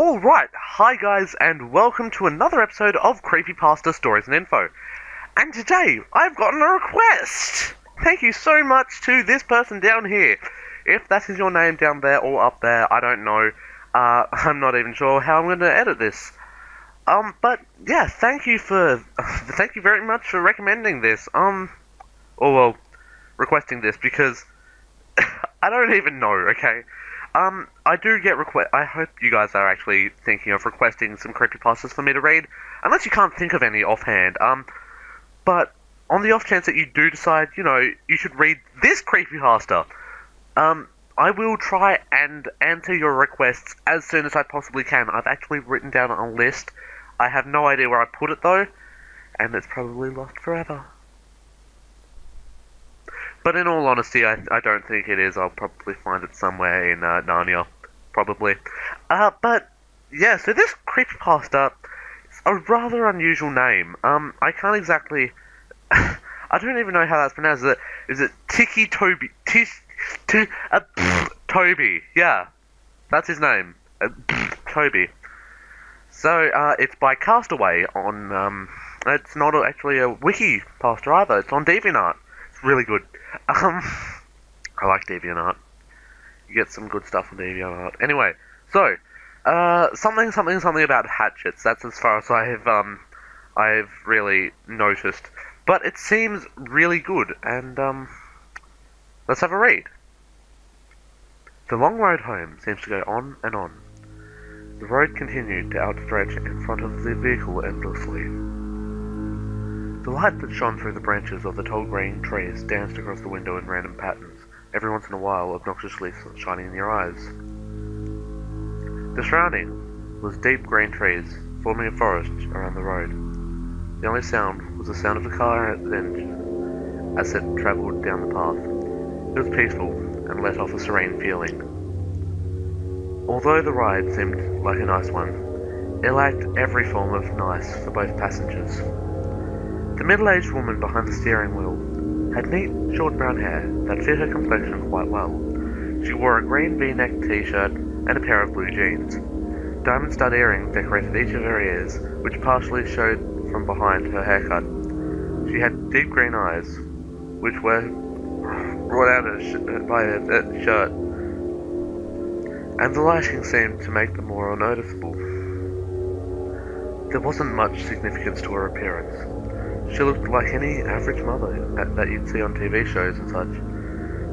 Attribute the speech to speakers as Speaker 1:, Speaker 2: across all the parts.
Speaker 1: Alright, hi guys, and welcome to another episode of Creepypasta Stories and Info. And today, I've gotten a request! Thank you so much to this person down here. If that is your name down there or up there, I don't know. I'm not even sure how I'm going to edit this. But yeah, thank you very much for recommending this. Requesting this because I don't even know, okay? I do get I hope you guys are actually thinking of requesting some creepypastas for me to read, unless you can't think of any offhand. But on the off chance that you do decide, you should read this creepypasta, I will try and answer your requests as soon as I possibly can. I've actually written down a list. I have no idea where I put it though, and it's probably lost forever. But in all honesty, I don't think it is. I'll probably find it somewhere in Narnia, probably. But yeah, so this creepypasta is a rather unusual name. I can't exactly. I don't even know how that's pronounced. Is it Ticci-Toby? Toby. Yeah, that's his name. Toby. So it's by Kastoway on. It's not actually a wiki pasta either. It's on DeviantArt. It's really good. I like DeviantArt. You get some good stuff on DeviantArt. Anyway, so something about hatchets. That's as far as I've really noticed. But it seems really good, and let's have a read. The long road home seems to go on and on. The road continued to outstretch in front of the vehicle endlessly. The light that shone through the branches of the tall green trees danced across the window in random patterns, every once in a while obnoxiously shining in your eyes. The surrounding was deep green trees, forming a forest around the road. The only sound was the sound of the car engine as it travelled down the path. It was peaceful and let off a serene feeling. Although the ride seemed like a nice one, it lacked every form of nice for both passengers. The middle-aged woman behind the steering wheel had neat, short brown hair that fit her complexion quite well. She wore a green V-neck t-shirt and a pair of blue jeans. Diamond stud earrings decorated each of her ears, which partially showed from behind her haircut. She had deep green eyes, which were brought out by her shirt, and the lighting seemed to make them more noticeable. There wasn't much significance to her appearance. She looked like any average mother that you'd see on TV shows and such.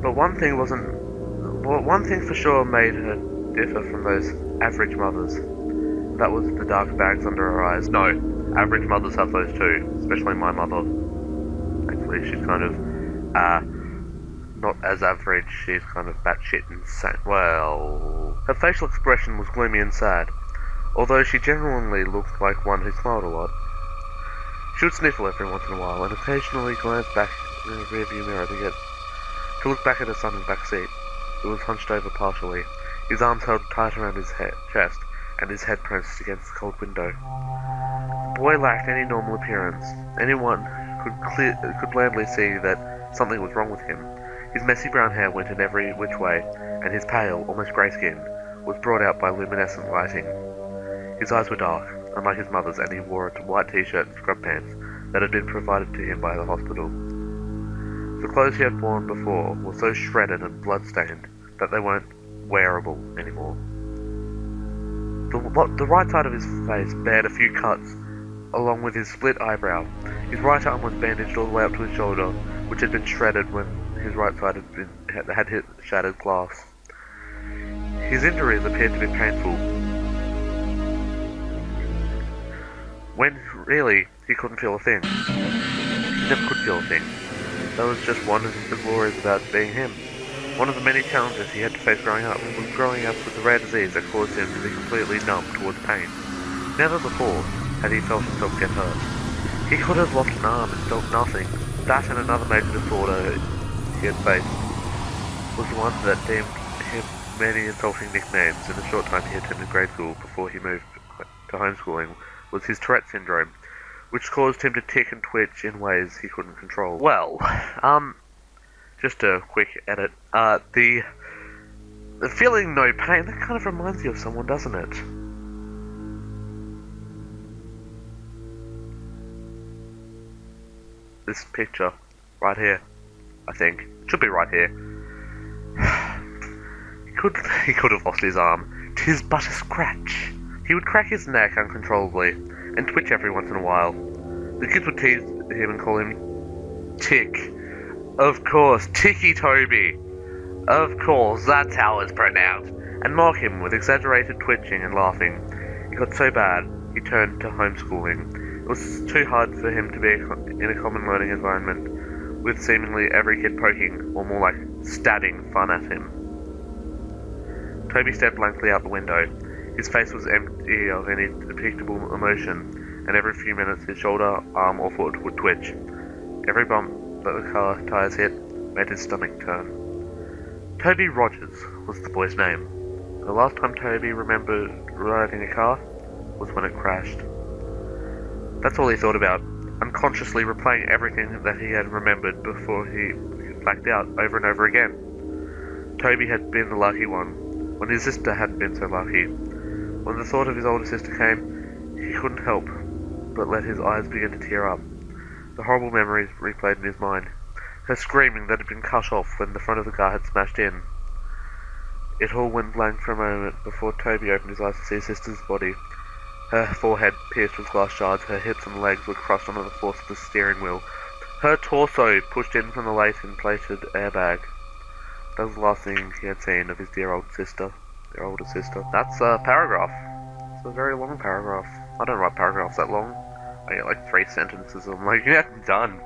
Speaker 1: But one thing for sure made her differ from those average mothers. That was the dark bags under her eyes. No, average mothers have those too, especially my mother. Actually, she's kind of, not as average, she's kind of batshit insane. Well, her facial expression was gloomy and sad, although she genuinely looked like one who smiled a lot. She would sniffle every once in a while, and occasionally glance back in the rearview mirror to look back at her son in the back seat, who was hunched over partially, his arms held tight around his chest, and his head pressed against the cold window. The boy lacked any normal appearance. Anyone could blandly see that something was wrong with him. His messy brown hair went in every which way, and his pale, almost grey skin was brought out by luminescent lighting. His eyes were dark, unlike his mother's, and he wore a white t-shirt and scrub pants that had been provided to him by the hospital. The clothes he had worn before were so shredded and blood-stained that they weren't wearable anymore. The right side of his face bared a few cuts, along with his split eyebrow. His right arm was bandaged all the way up to his shoulder, which had been shredded when his right side had hit shattered glass. His injuries appeared to be painful, when really he couldn't feel a thing. He never could feel a thing. That was just one of the glories about being him. One of the many challenges he had to face growing up was growing up with a rare disease that caused him to be completely numb towards pain. Never before had he felt himself get hurt. He could have lost an arm and felt nothing. That and another major disorder he had faced was the one that deemed him many insulting nicknames in the short time he attended grade school before he moved to homeschooling, was his Tourette syndrome, which caused him to tick and twitch in ways he couldn't control. Well, just a quick edit. The feeling no pain, that kind of reminds you of someone, doesn't it? this picture right here. I think it should be right here. He could have lost his arm. 'Tis but a scratch. He would crack his neck uncontrollably and twitch every once in a while. The kids would tease him and call him Tick. Of course, Ticci-Toby. Of course, that's how it's pronounced. And mock him with exaggerated twitching and laughing. It got so bad, he turned to homeschooling. It was too hard for him to be in a common learning environment, with seemingly every kid poking, or more like stabbing, fun at him. Toby stared blankly out the window. His face was empty of any depictable emotion, and every few minutes his shoulder, arm, or foot would twitch. Every bump that the car tires hit made his stomach turn. Toby Rogers was the boy's name. The last time Toby remembered riding a car was when it crashed. That's all he thought about, unconsciously replaying everything that he had remembered before he blacked out over and over again. Toby had been the lucky one, when his sister hadn't been so lucky. When the thought of his older sister came, he couldn't help but let his eyes begin to tear up. The horrible memories replayed in his mind. Her screaming that had been cut off when the front of the car had smashed in. It all went blank for a moment before Toby opened his eyes to see his sister's body. Her forehead pierced with glass shards, her hips and legs were crushed under the force of the steering wheel. Her torso pushed in from the latent-plated airbag. That was the last thing he had seen of his dear older sister. That's a paragraph. It's a very long paragraph. I don't write paragraphs that long. I get like 3 sentences and I'm like, yeah, I'm done.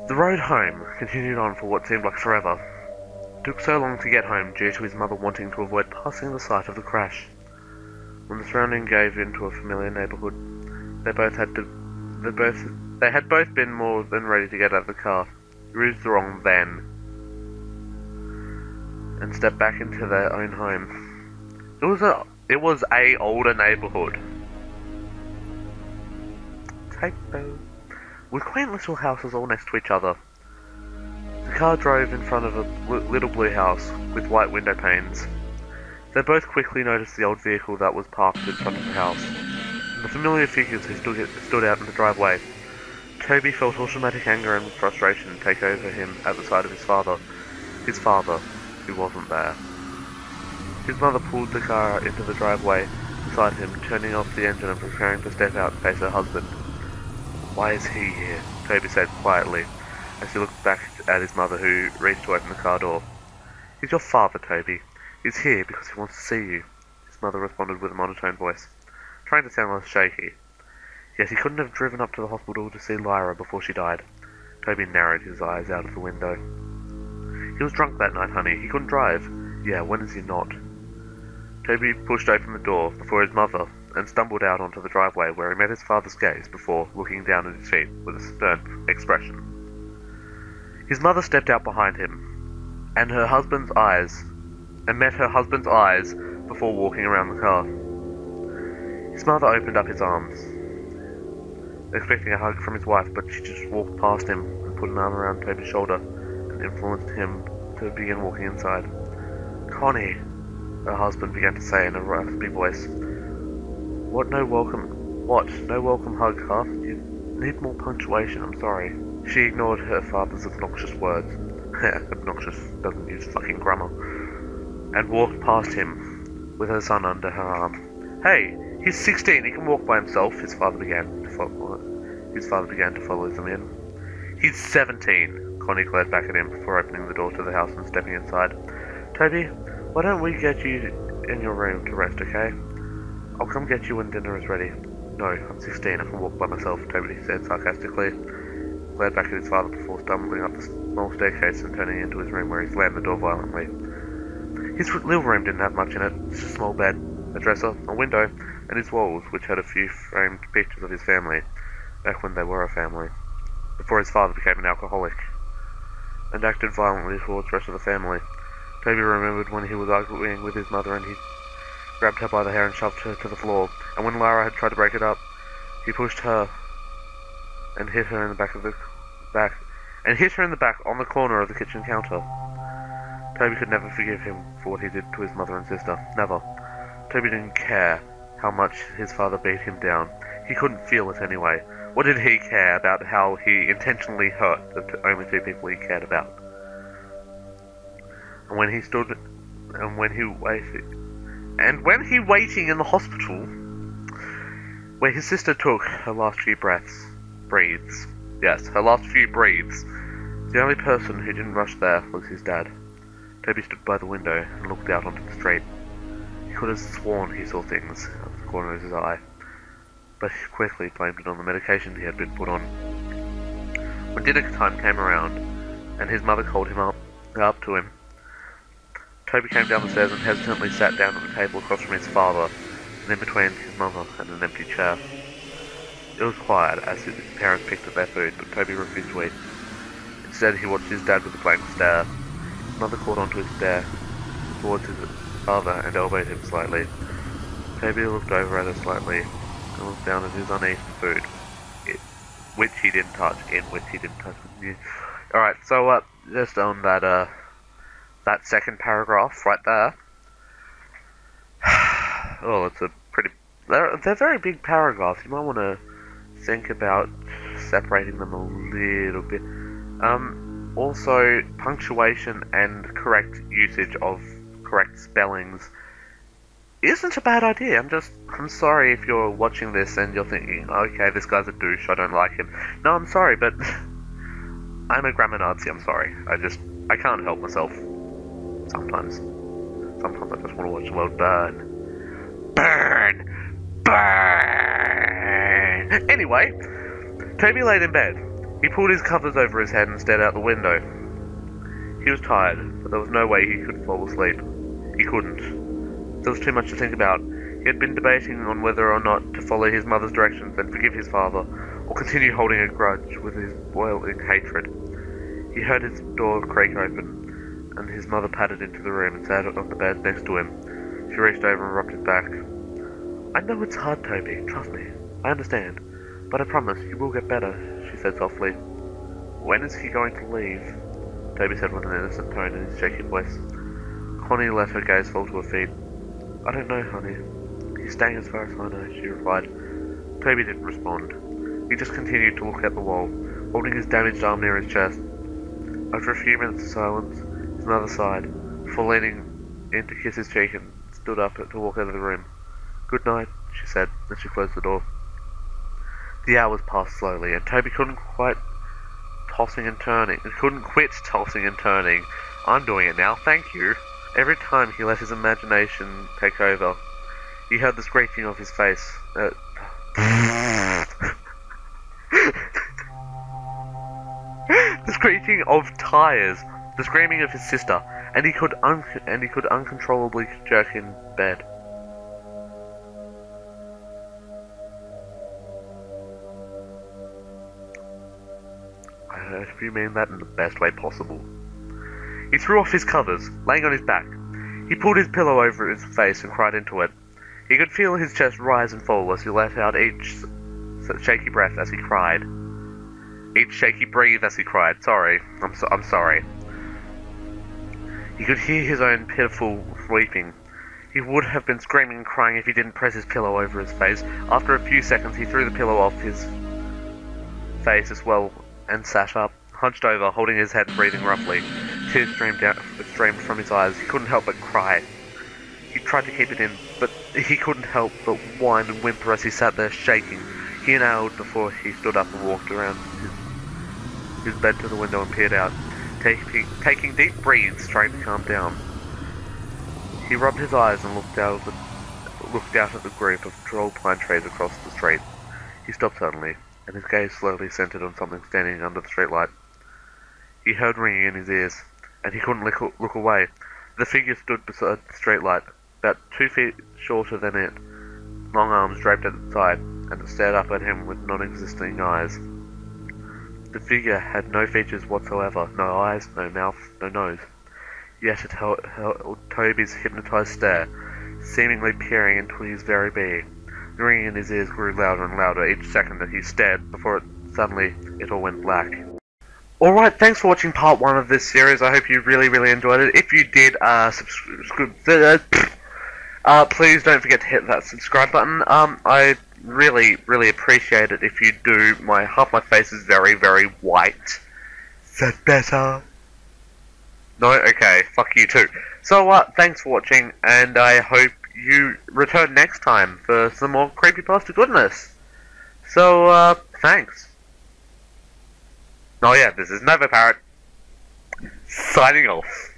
Speaker 1: The road home continued on for what seemed like forever. It took so long to get home due to his mother wanting to avoid passing the site of the crash. When the surrounding gave into a familiar neighbourhood, they had both been more than ready to get out of the car, used the wrong then, and step back into their own home. It was a older neighbourhood. Typo. With quaint little houses all next to each other. The car drove in front of a little blue house with white window panes. They both quickly noticed the old vehicle that was parked in front of the house, and the familiar figures who stood out in the driveway. Toby felt automatic anger and frustration take over him at the sight of his father, who wasn't there. His mother pulled the car into the driveway beside him, turning off the engine and preparing to step out and face her husband. "Why is he here?" Toby said quietly, as he looked back at his mother, who reached to open the car door. "He's your father, Toby. He's here because he wants to see you," his mother responded with a monotone voice, trying to sound less shaky. Yet he couldn't have driven up to the hospital to see Lyra before she died. Toby narrowed his eyes out of the window. "He was drunk that night, honey. He couldn't drive." "Yeah, when is he not?" Toby pushed open the door before his mother and stumbled out onto the driveway, where he met his father's gaze before looking down at his feet with a stern expression. His mother stepped out behind him, and met her husband's eyes before walking around the car. His mother opened up his arms, expecting a hug from his wife, but she just walked past him and put an arm around Toby's shoulder and influenced him to begin walking inside. "Connie," her husband began to say in a raspy voice. What? No welcome hug, huh? You need more punctuation, I'm sorry." She ignored her father's obnoxious words. Obnoxious doesn't use fucking grammar. And walked past him with her son under her arm. "Hey, he's 16, he can walk by himself," his father began to follow them in. "He's 17, Connie glared back at him before opening the door to the house and stepping inside. "Toby, why don't we get you in your room to rest, okay? I'll come get you when dinner is ready." "No, I'm 16, I can walk by myself," Toby said sarcastically. Glared back at his father before stumbling up the small staircase and turning into his room, where he slammed the door violently. His little room didn't have much in it, just a small bed, a dresser, a window, and his walls, which had a few framed pictures of his family, back when they were a family, before his father became an alcoholic, and acted violently towards the rest of the family. Toby remembered when he was arguing with his mother and he grabbed her by the hair and shoved her to the floor, and when Lara had tried to break it up, he pushed her and hit her in the back on the corner of the kitchen counter. Toby could never forgive him for what he did to his mother and sister. Never. Toby didn't care how much his father beat him down. He couldn't feel it anyway. What did he care about how he intentionally hurt the only two people he cared about? And when he stood, and when he waiting in the hospital, where his sister took her last few breathes. Yes, her last few breathes. The only person who didn't rush there was his dad. Toby stood by the window and looked out onto the street. He could have sworn he saw things out the corner of his eye, but he quickly blamed it on the medication he had been put on. When dinner time came around, and his mother called him up to him, Toby came down the stairs and hesitantly sat down at the table across from his father, and in between his mother and an empty chair. It was quiet as his parents picked at their food, but Toby refused to eat. Instead, he watched his dad with a blank stare. His mother caught onto his stare towards his father and elbowed him slightly. Toby looked over at her slightly and looked down at his uneaten food, which he didn't touch. Alright, so just on that second paragraph right there. Oh, it's a pretty... They're very big paragraphs. You might want to think about separating them a little bit. Also, punctuation and correct usage of correct spellings isn't a bad idea. I'm sorry if you're watching this and you're thinking, okay, this guy's a douche, I don't like him. No, I'm sorry, but I'm a grammar Nazi, I'm sorry. I can't help myself. Sometimes I just want to watch the world burn. Burn! Anyway, Toby laid in bed. He pulled his covers over his head and stared out the window. He was tired, but there was no way he could fall asleep. He couldn't. There was too much to think about. He had been debating on whether or not to follow his mother's directions and forgive his father, or continue holding a grudge with his boiling hatred. He heard his door creak open, and his mother padded into the room and sat on the bed next to him. She reached over and rubbed his back. I know it's hard, Toby, trust me. I understand. But I promise, you will get better, she said softly. When is he going to leave? Toby said with an innocent tone in his shaky voice. Connie let her gaze fall to her feet. I don't know, honey. He's staying as far as I know, she replied. Toby didn't respond. He just continued to look at the wall, holding his damaged arm near his chest. After a few minutes of silence, his mother sighed, before leaning in to kiss his cheek and stood up to walk out of the room. Good night, she said, as she closed the door. The hours passed slowly, and Toby couldn't quit tossing and turning. I'm doing it now, thank you. Every time he let his imagination take over, he heard the screeching of his face. The screeching of tires, the screaming of his sister, and he could uncontrollably jerk in bed. I hope you mean that in the best way possible. He threw off his covers, laying on his back. He pulled his pillow over his face and cried into it. He could feel his chest rise and fall as he let out each shaky breath as he cried. Each shaky breathe as he cried. Sorry. I'm sorry. He could hear his own pitiful weeping. He would have been screaming and crying if he didn't press his pillow over his face. After a few seconds, he threw the pillow off his face as well and sat up, hunched over, holding his head and breathing roughly. Tears streamed from his eyes. He couldn't help but cry. He tried to keep it in, but he couldn't help but whine and whimper as he sat there shaking. He inhaled before he stood up and walked around his bed to the window and peered out, taking deep breaths, trying to calm down. He rubbed his eyes and looked out at the group of tall pine trees across the street. He stopped suddenly, and his gaze slowly centered on something standing under the streetlight. He heard ringing in his ears, and he couldn't look away. The figure stood beside the streetlight, about 2 feet shorter than it, long arms draped at the side, and it stared up at him with non-existing eyes. The figure had no features whatsoever, no eyes, no mouth, no nose. Yet it held Toby's hypnotized stare, seemingly peering into his very being. The ringing in his ears grew louder and louder each second that he stared, before suddenly it all went black. Alright, thanks for watching part 1 of this series. I hope you really enjoyed it. If you did, please don't forget to hit that subscribe button. I really, really appreciate it if you do. Half my face is very, very white. Is that better? No? Okay, fuck you too. So, thanks for watching, and I hope you return next time for some more creepypasta goodness. So, thanks. Oh yeah, this is Nova Parrot, signing off.